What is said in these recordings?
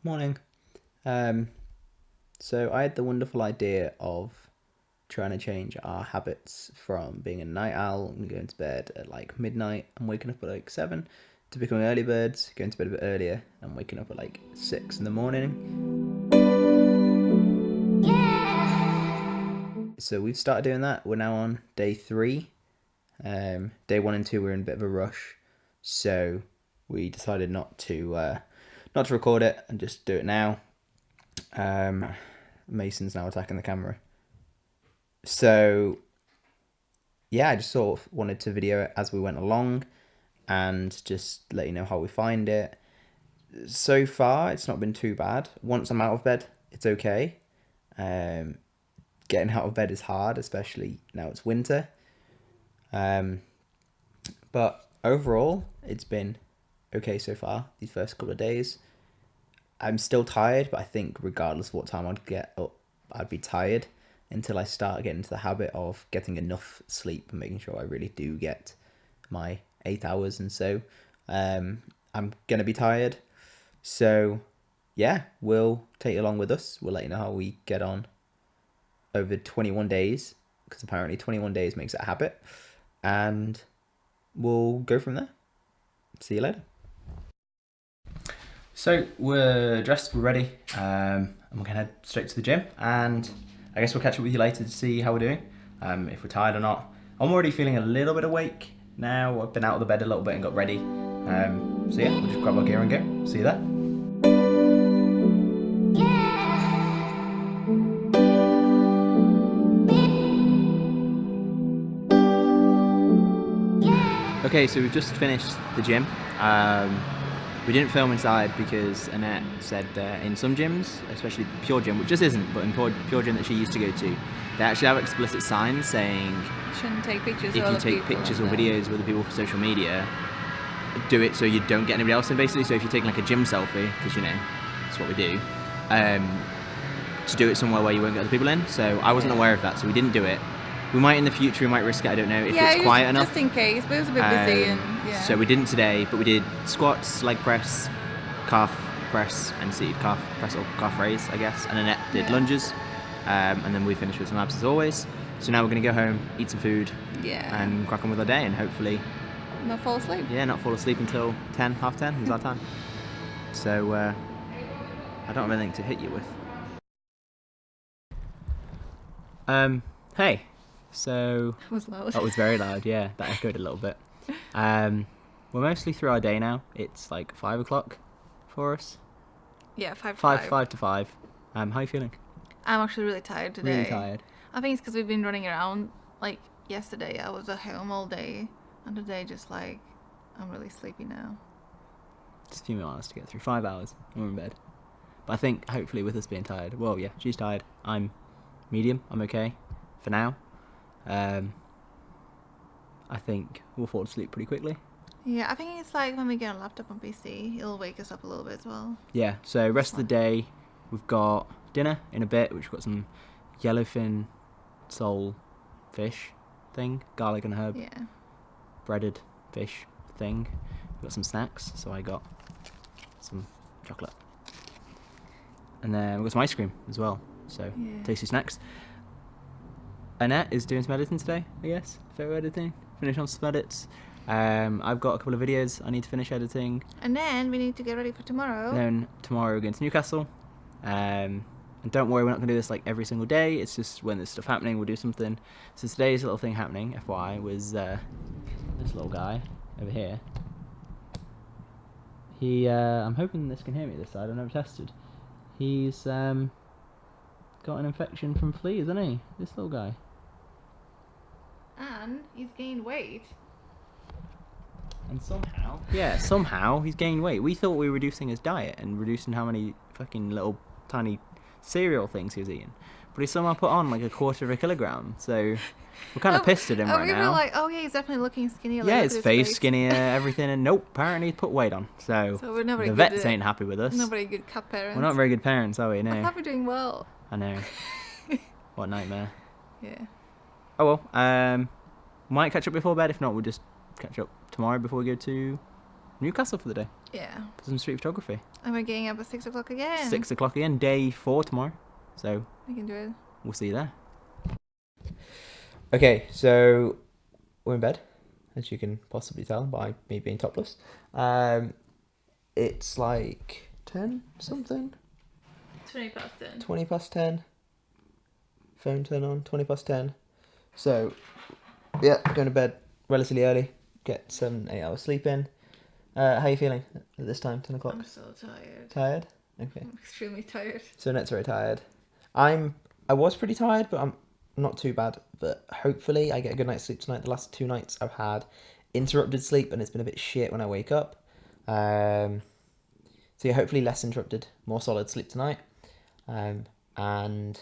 Morning. Um, so I had the wonderful idea of trying to change our habits from being a night owl and going to bed at like midnight and waking up at like 7 to becoming early birds, going to bed a bit earlier and waking up at like 6 in the morning. So we've started doing that. We're now on day 3. Day 1 and 2 we're in a bit of a rush, so we decided not to record it and just do it now. Mason's now attacking the camera. So, yeah, I just sort of wanted to video it as we went along and just let you know how we find it. So far, it's not been too bad. Once I'm out of bed, it's okay. Getting out of bed is hard, especially now it's winter. But overall, it's been okay so far, these first couple of days. I'm still tired, but I think regardless of what time I'd get up, I'd be tired until I start getting into the habit of getting enough sleep and making sure I really do get my 8 hours. And so I'm going to be tired. So yeah, we'll take you along with us. We'll let you know how we get on over 21 days, because apparently 21 days makes it a habit. And we'll go from there. See you later. So we're dressed, we're ready, and we're going to head straight to the gym, and I guess we'll catch up with you later to see how we're doing, if we're tired or not. I'm already feeling a little bit awake now. I've been out of the bed a little bit and got ready. So yeah, we'll just grab our gear and go. See you there. Okay, so we've just finished the gym. We didn't film inside because Annette said in some gyms, especially Pure Gym, which just isn't, but in Pure Gym that she used to go to, they actually have explicit signs saying shouldn't take pictures. If you take pictures or videos with other people for social media, do it so you don't get anybody else in, basically. So if you take like a gym selfie, because you know that's what we do, to do it somewhere where you won't get other people in. So I wasn't aware of that, so we didn't do it. We might in the future, we might risk it, I don't know, if it's quiet enough. Just in case, but it was a bit busy. And, yeah. So we didn't today, but we did squats, leg press, calf press, and seated calf press or calf raise, I guess. And Annette did lunges, and then we finished with some abs as always. So now we're going to go home, eat some food, and crack on with our day, and hopefully... Not fall asleep. Yeah, not fall asleep until 10, half 10 is our time. So, I don't have anything to hit you with. Hey. So that was loud. That was very loud, yeah. That echoed a little bit. We're mostly through our day now. It's like 5 o'clock for us. Yeah, 5 to 5. How are you feeling? I'm actually really tired today. Really tired? I think it's because we've been running around. Like yesterday, I was at home all day. And today, just like, I'm really sleepy now. Just a few more hours to get through. 5 hours. I'm in bed. But I think, hopefully, with us being tired. Well, yeah, she's tired. I'm medium. I'm okay. For now. I think we'll fall asleep pretty quickly. Yeah, I think it's like when we get a laptop on PC, it'll wake us up a little bit as well. Yeah, so rest of the day, we've got dinner in a bit, which we've got some yellowfin sole fish thing, garlic and herb, breaded fish thing. We've got some snacks, so I got some chocolate. And then we've got some ice cream as well, so tasty snacks. Annette is doing some editing today, I guess. Photo editing. Finish on some edits. I've got a couple of videos I need to finish editing. And then we need to get ready for tomorrow. Then tomorrow we're going to Newcastle. And don't worry, we're not going to do this like every single day. It's just when there's stuff happening, we'll do something. So today's little thing happening, FYI, was this little guy over here. He, I'm hoping this can hear me this side. I've never tested. He's got an infection from fleas, isn't he? This little guy. And he's gained weight. And somehow he's gained weight. We thought we were reducing his diet and reducing how many fucking little tiny cereal things he was eating. But he somehow put on like 1/4 kilogram. So we're kind of pissed at him right now. We were like, oh yeah, he's definitely looking skinnier. Yeah, his face skinnier, everything. And nope, apparently he's put weight on. So we're not very the good vets ain't happy with us. We're not very good cat parents. We're not very good parents, are we? No. I thought we're doing well. I know. What a nightmare. Yeah. Oh well, might catch up before bed. If not, we'll just catch up tomorrow before we go to Newcastle for the day. Yeah. For some street photography. And we're getting up at 6 o'clock again. 6 o'clock again, day 4 tomorrow. So We can do it. we'll see you there. Okay, so we're in bed, as you can possibly tell by me being topless. It's like 10 something. 20 past 10. 20 past 10. Phone turn on, 20 past 10. So, yeah, going to bed relatively early. Get 7-8 hours sleep in. How are you feeling at this time, 10 o'clock? I'm so tired. Tired? Okay. I'm extremely tired. So Net's very tired. I was pretty tired, but I'm not too bad. But hopefully I get a good night's sleep tonight. The last 2 nights I've had interrupted sleep, and it's been a bit shit when I wake up. So yeah, hopefully less interrupted, more solid sleep tonight. And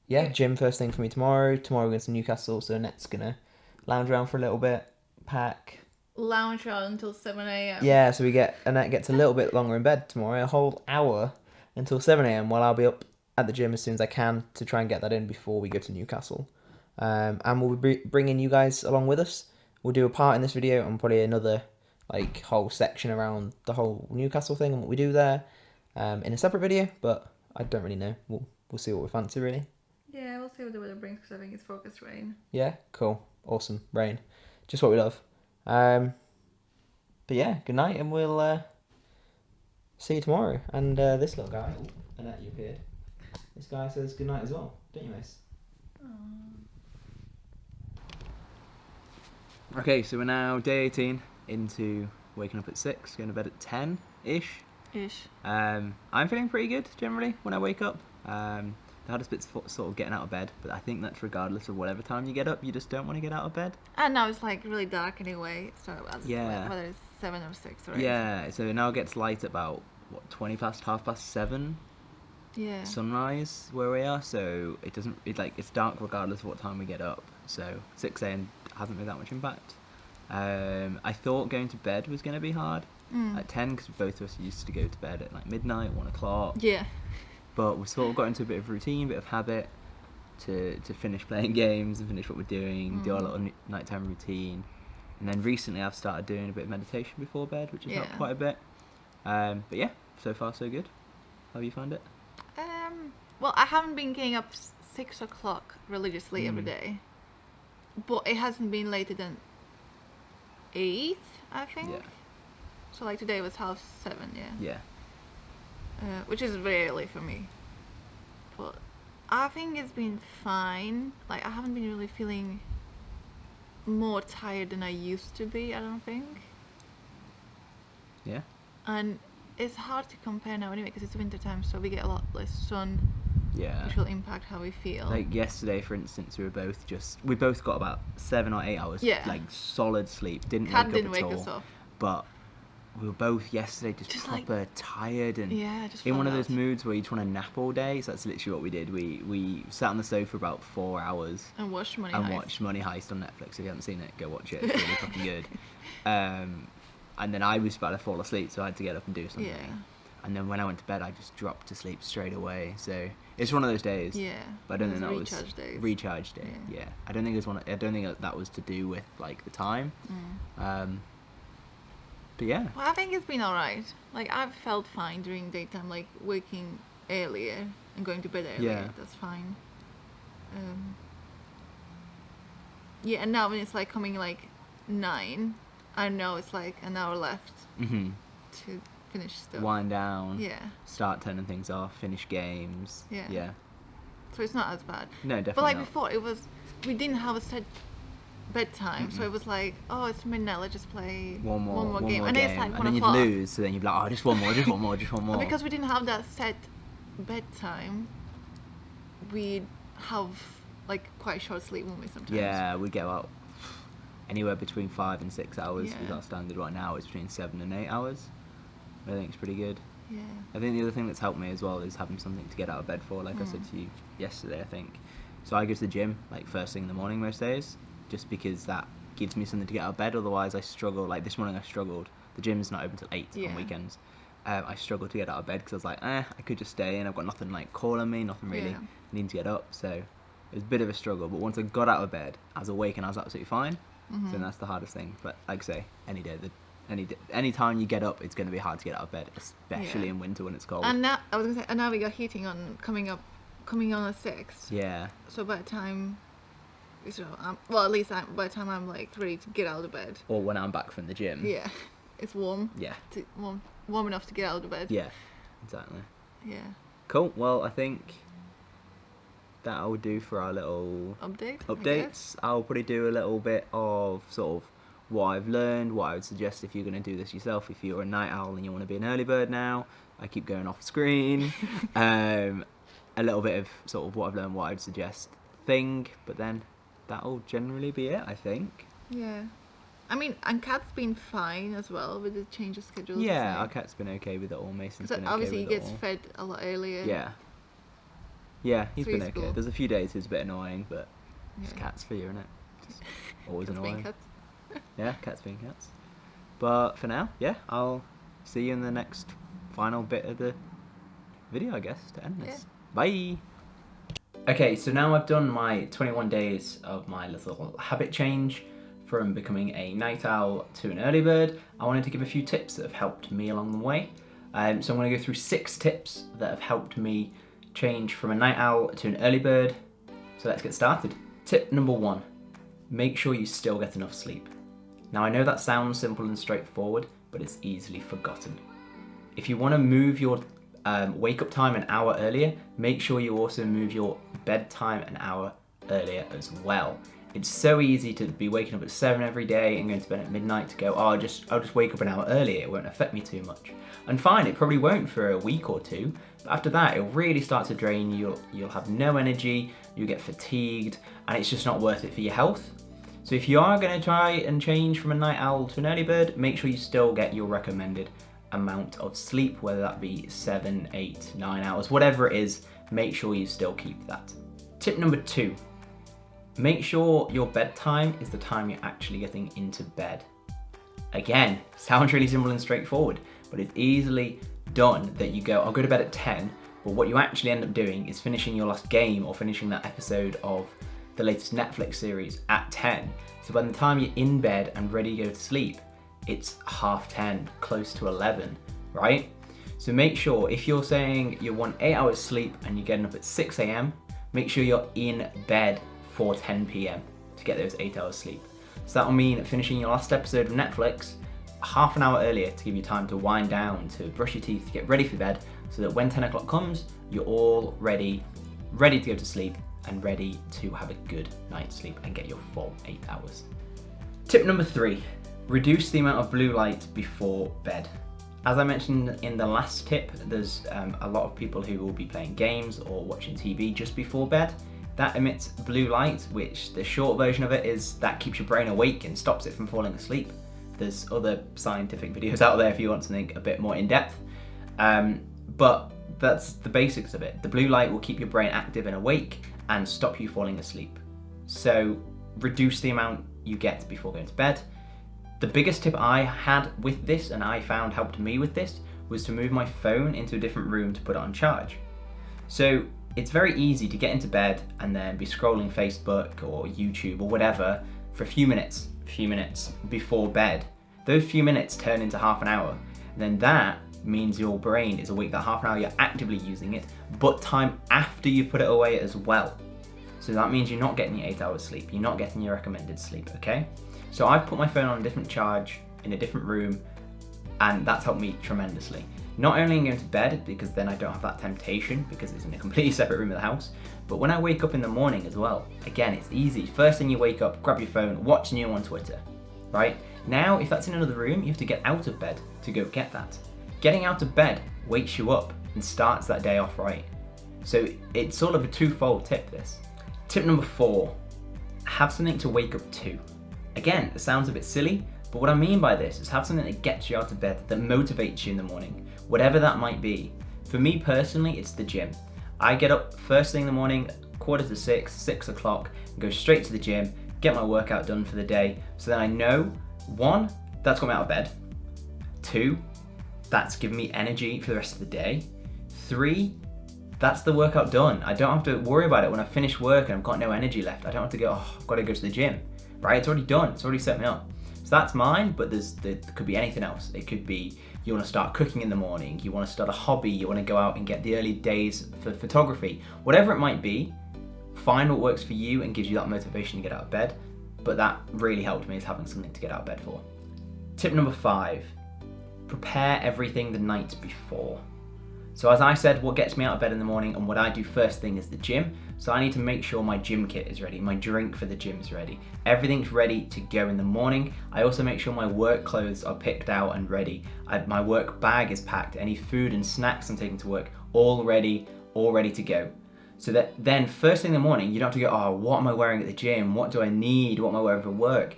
yeah, gym first thing for me tomorrow. Tomorrow we're going to Newcastle, so Net's gonna lounge around for a little bit, pack. Lounge out until 7 a.m. Yeah, so Annette gets a little bit longer in bed tomorrow, a whole hour until 7 a.m. while I'll be up at the gym as soon as I can to try and get that in before we go to Newcastle. And we'll be bringing you guys along with us. We'll do a part in this video and probably another like whole section around the whole Newcastle thing and what we do there in a separate video, but I don't really know. We'll see what we fancy, really. Yeah, we'll see what the weather brings because I think it's focused rain. Yeah, cool. Awesome. Rain. Just what we love. But yeah, good night, and we'll see you tomorrow. And this little guy, Annette, you appeared. This guy says good night as well, don't you, miss? Okay, so we're now day 18 into waking up at 6, going to bed at 10-ish. I'm feeling pretty good generally when I wake up. The hardest bit's sort of getting out of bed, but I think that's regardless of whatever time you get up, you just don't want to get out of bed. And now it's like really dark anyway, so Yeah. whether it's 7 or 6 or 8. Yeah, so now it gets light about, 20 past, 7? Yeah. Sunrise where we are, so it's dark regardless of what time we get up. So 6 a.m. hasn't made that much impact. I thought going to bed was going to be hard at 10 because both of us used to go to bed at like midnight, 1 o'clock. Yeah. But we've sort of got into a bit of routine, a bit of habit to finish playing games and finish what we're doing, do our little nighttime routine. And then recently I've started doing a bit of meditation before bed, which has helped quite a bit. But yeah, so far so good. How have you found it? Well, I haven't been getting up 6 o'clock religiously every day. But it hasn't been later than 8, I think. Yeah. So like today was 7:30, yeah. Yeah. Which is very early for me. But I think it's been fine. Like I haven't been really feeling more tired than I used to be, I don't think. Yeah. And it's hard to compare now anyway because it's winter time, so we get a lot less sun, Yeah. which will impact how we feel. Like yesterday, for instance, we both got about 7 or 8 hours, like solid sleep. Didn't Cat wake didn't up wake at all. us up. But we were both yesterday just proper tired and just in one of flat those out. moods where you just want to nap all day. So that's literally what we did. We sat on the sofa for about 4 hours And watched Money and Heist. watched Money Heist on Netflix. If you haven't seen it, go watch it. It's really fucking good. And then I was about to fall asleep, so I had to get up and do something. Yeah. And then when I went to bed, I just dropped to sleep straight away. So it's one of those days. Yeah. But I don't think that Those was recharge days. recharge day. Yeah. I don't think it was I don't think that was to do with like the time. But yeah. Well, I think it's been alright. Like I've felt fine during daytime, like waking earlier and going to bed earlier. Yeah. That's fine. Yeah, and now when it's like coming like 9, I know it's like an hour left to finish stuff. Wind down. Yeah. Start turning things off. Finish games. Yeah. Yeah. So it's not as bad. No, definitely But like not. before, we didn't have a set bedtime, so it was like, oh, it's midnight, let's just play One more game. game. And then it's like and 1 then you'd o'clock. lose, so then you'd be like, oh, just one more, just one more, just one more. But because we didn't have that set bedtime, we'd have like quite short sleep, won't we, sometimes? Yeah, we get about anywhere between 5 and 6 hours. Yeah. Is our standard right now. It's between 7 and 8 hours. I think it's pretty good. Yeah. I think the other thing that's helped me as well is having something to get out of bed for, like I said to you yesterday, I think. So I go to the gym like first thing in the morning most days, just because that gives me something to get out of bed. Otherwise I struggle. Like this morning I struggled. The gym's not open till 8 on weekends. I struggled to get out of bed because I was like, I could just stay and I've got nothing like calling me, nothing really needing to get up. So it was a bit of a struggle. But once I got out of bed, I was awake and I was absolutely fine. So that's the hardest thing. But like I say, any day, Any time you get up, it's going to be hard to get out of bed, especially in winter when it's cold. And now I was gonna say, and now we got heating on coming on at 6. Yeah. So by the time, well, at least by the time I'm like ready to get out of bed. Or when I'm back from the gym. Yeah, it's warm. Yeah. Warm enough to get out of bed. Yeah, exactly. Yeah. Cool. Well, I think that'll do for our little updates. I'll probably do a little bit of sort of what I've learned, what I would suggest if you're going to do this yourself, if you're a night owl and you want to be an early bird now. I keep going off screen. A little bit of sort of what I've learned, what I'd suggest but then that'll generally be it, I think. Yeah. I mean, and Kat's been fine as well with the change of schedule. Yeah, our cat's been okay with it all. Mason's been okay obviously with it all. Obviously he gets fed a lot earlier. Yeah, he's been okay. Cool. There's a few days he's a bit annoying, but it's cats for you, isn't it? Just always Cats being annoying. cats. Yeah, cats being cats. But for now, yeah, I'll see you in the next final bit of the video, I guess, to end this. Bye! Okay, so now I've done my 21 days of my little habit change from becoming a night owl to an early bird. I wanted to give a few tips that have helped me along the way. So I'm going to go through 6 tips that have helped me change from a night owl to an early bird. So let's get started. Tip number 1, make sure you still get enough sleep. Now I know that sounds simple and straightforward, but it's easily forgotten. If you want to move your wake up time an hour earlier, make sure you also move your bedtime an hour earlier as well. It's so easy to be waking up at 7 every day and going to bed at midnight to go, oh, I'll just wake up an hour earlier, it won't affect me too much. And fine, it probably won't for a week or 2, but after that it'll really start to drain you, you'll have no energy, you'll get fatigued, and it's just not worth it for your health. So if you are going to try and change from a night owl to an early bird, make sure you still get your recommended amount of sleep, whether that be 7, 8, 9 hours, whatever it is, make sure you still keep that. Tip number 2, make sure your bedtime is the time you're actually getting into bed. Again, sounds really simple and straightforward, but it's easily done that you go, I'll go to bed at 10, but what you actually end up doing is finishing your last game or finishing that episode of the latest Netflix series at 10. So by the time you're in bed and ready to go to sleep, it's 10:30, close to 11, right? So make sure, if you're saying you want 8 hours sleep and you're getting up at 6 a.m, make sure you're in bed for 10 p.m. to get those 8 hours sleep. So that'll mean finishing your last episode of Netflix half an hour earlier to give you time to wind down, to brush your teeth, to get ready for bed, so that when 10 o'clock comes, you're all ready to go to sleep and ready to have a good night's sleep and get your full 8 hours. Tip number 3, reduce the amount of blue light before bed. As I mentioned in the last tip, there's a lot of people who will be playing games or watching TV just before bed. That emits blue light, which the short version of it is that keeps your brain awake and stops it from falling asleep. There's other scientific videos out there if you want something a bit more in depth. But that's the basics of it. The blue light will keep your brain active and awake and stop you falling asleep. So reduce the amount you get before going to bed. The biggest tip I had with this, and I found helped me with this, was to move my phone into a different room to put it on charge. So it's very easy to get into bed and then be scrolling Facebook or YouTube or whatever for a few minutes before bed. Those few minutes turn into half an hour, and then that means your brain is awake that half an hour you're actively using it, but time after you put it away as well. So that means you're not getting your 8 hours sleep, you're not getting your recommended sleep, okay? So I've put my phone on a different charge in a different room, and that's helped me tremendously. Not only in going to bed, because then I don't have that temptation, because it's in a completely separate room of the house, but when I wake up in the morning as well. Again, it's easy. First thing you wake up, grab your phone, watch new on Twitter, right? Now, if that's in another room, you have to get out of bed to go get that. Getting out of bed wakes you up and starts that day off right. So it's sort of a twofold tip, this. Tip number 4, have something to wake up to. Again, it sounds a bit silly, but what I mean by this is have something that gets you out of bed, that motivates you in the morning, whatever that might be. For me personally, it's the gym. I get up first thing in the morning, 5:45, 6 o'clock, and go straight to the gym, get my workout done for the day, so then I know, 1, that's got me out of bed, 2, that's given me energy for the rest of the day, 3, that's the workout done. I don't have to worry about it when I finish work and I've got no energy left. I don't have to go, oh, I've got to go to the gym, right? It's already done, it's already set me up. So that's mine, but there could be anything else. It could be you want to start cooking in the morning, you want to start a hobby, you want to go out and get the early days for photography. Whatever it might be, find what works for you and gives you that motivation to get out of bed. But that really helped me, is having something to get out of bed for. Tip number 5, prepare everything the night before. So as I said, what gets me out of bed in the morning and what I do first thing is the gym. So I need to make sure my gym kit is ready, my drink for the gym is ready. Everything's ready to go in the morning. I also make sure my work clothes are picked out and ready. My work bag is packed, any food and snacks I'm taking to work, all ready to go. So that then first thing in the morning, you don't have to go, oh, what am I wearing at the gym? What do I need? What am I wearing for work?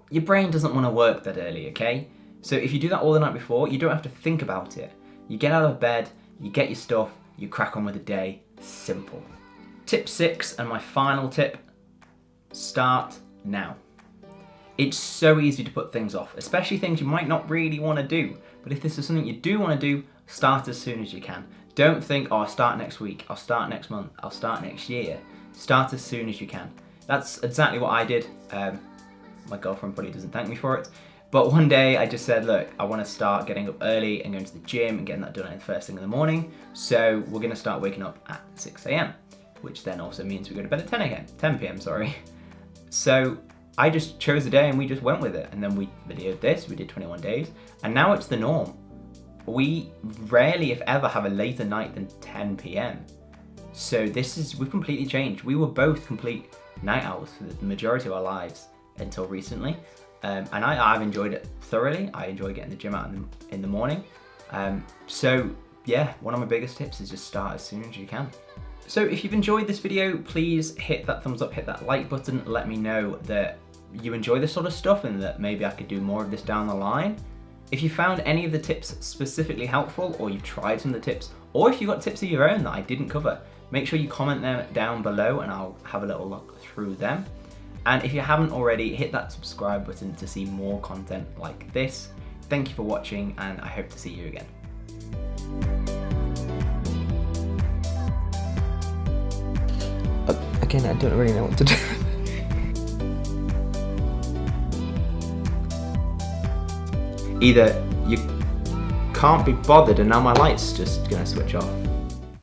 Your brain doesn't want to work that early, okay? So if you do that all the night before, you don't have to think about it. You get out of bed, you get your stuff, you crack on with the day. Simple. Tip 6, and my final tip, start now. It's so easy to put things off, especially things you might not really want to do. But if this is something you do want to do, start as soon as you can. Don't think, oh, I'll start next week, I'll start next month, I'll start next year. Start as soon as you can. That's exactly what I did. My girlfriend probably doesn't thank me for it. But one day I just said, look, I want to start getting up early and going to the gym and getting that done the first thing in the morning. So we're going to start waking up at 6 a.m, which then also means we go to bed at 10 p.m, sorry. So I just chose a day and we just went with it. And then we videoed this, we did 21 days, and now it's the norm. We rarely, if ever, have a later night than 10 p.m. So we've completely changed. We were both complete night owls for the majority of our lives until recently. And I've enjoyed it thoroughly. I enjoy getting the gym out in the morning. So yeah, one of my biggest tips is just start as soon as you can. So if you've enjoyed this video, please hit that thumbs up, hit that like button. Let me know that you enjoy this sort of stuff and that maybe I could do more of this down the line. If you found any of the tips specifically helpful, or you've tried some of the tips, or if you've got tips of your own that I didn't cover, make sure you comment them down below and I'll have a little look through them. And if you haven't already, hit that subscribe button to see more content like this. Thank you for watching, and I hope to see you again. Again, I don't really know what to do. Either you can't be bothered and now my light's just gonna switch off.